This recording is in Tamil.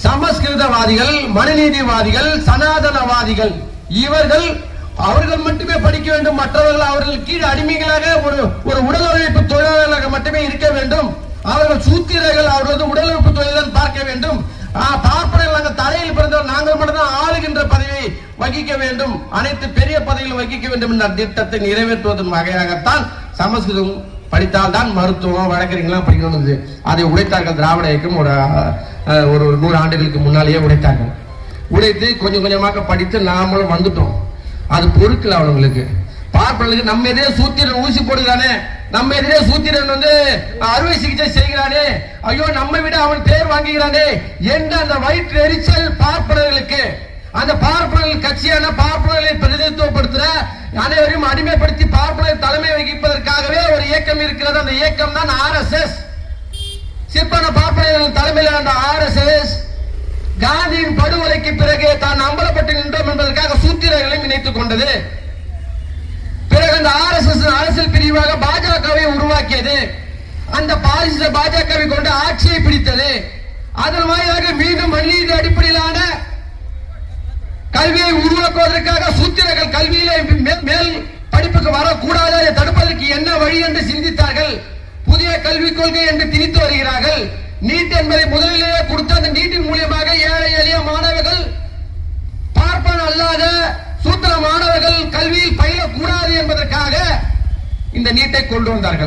சமஸ்கிருதவாதிகள், மனுநீதிவாதிகள், சனாதனவாதிகள் அவர்கள் மட்டுமே படிக்க வேண்டும், மற்றவர்கள் அவர்கள் கீழ் அடிமைகளாக ஒரு உடல் உழைப்பு தொழிலாளர்களாக மட்டுமே இருக்க வேண்டும். அவர்கள் சூத்திரர்கள், அவர்கள் உடல் உழைப்பு தொழிலாளர் பார்க்க வேண்டும். பார்ப்பனர்கள் நாங்கள் தலையில் பிறந்தவர், நாங்கள் மட்டும்தான் ஆளுகின்ற பதவியை வகிக்க வேண்டும், அனைத்து பெரிய பதவிகளை வகிக்க வேண்டும் என்ற திட்டத்தை நிறைவேற்றுவதன் வகையாகத்தான் சமஸ்கிருதம் படித்தால் தான் மருத்துவம் வழக்கறிஞர்களாம் படிக்கணும். அதை உடைத்தார்கள். திராவிட இயக்கம் ஒரு 100 ஆண்டுகளுக்கு முன்னாலேயே உடைத்தார்கள். உடைத்து கொஞ்சம் கொஞ்சமாக படித்து நாமளும் வந்துட்டோம். அது பொறுக்கல அவங்களுக்கு. பார்ப்பனர்களுக்கு நம்ம எதிரே சூத்திரன் ஊசி போடுகிறானே, நம்ம எதிரே சூத்திரன் அறுவை சிகிச்சை செய்கிறானே, ஐயோ நம்ம விட அவன் பேர் வாங்குகிறானே என்ற அந்த வயிற்று எரிச்சல் பார்ப்பனர்களுக்கு, அந்த பார்ப்பனர்கள் கட்சியான பார்ப்பனர்களை பிரதிநிதித்துவப்படுத்துற அனைவரையும் அடிமைப்படுத்தி பார்ப்பனர் தலைமை வகிப்பதற்காகவே ஒரு இயக்கம் இருக்கிறது. அந்த இயக்கம் தான் RSS. சிற்பன பார்ப்பனர்கள் தலைமையில் அந்த RSS காந்தியின் படுகொலைக்கு பிறகு தான் அம்பலப்பட்டு நின்றோம் என்பதற்காக சூத்திரர்களையும் இணைத்துக் கொண்டது. பிறகு அந்த RSS அரசியல் பிரிவாக பாஜகவை உருவாக்கியது. அந்த பாஜகவை கொண்டு ஆட்சியை பிடித்தது. அதன் வாயிலாக மீண்டும் மனித அடிப்படையிலான கல்வியை உருவாக்குவதற்காக சூத்திரர்கள் கல்வியிலே மேல் படிப்புக்கு வரக்கூடாது, தடுப்பதற்கு என்ன வழி என்று சிந்தித்தார்கள். புதிய கல்விக் கொள்கை என்று திணித்து வருகிறார்கள். நீட் என்பதை முதலிலேயே கொடுத்த அந்த நீட்டின் மூலியமாக ஏழை எளிய மாணவர்கள், பார்ப்பன அல்லாத சூத்திர மாணவர்கள் கல்வியில் பயிலக்கூடாது என்பதற்காக இந்த நீட்டை கொண்டு வந்தார்கள்.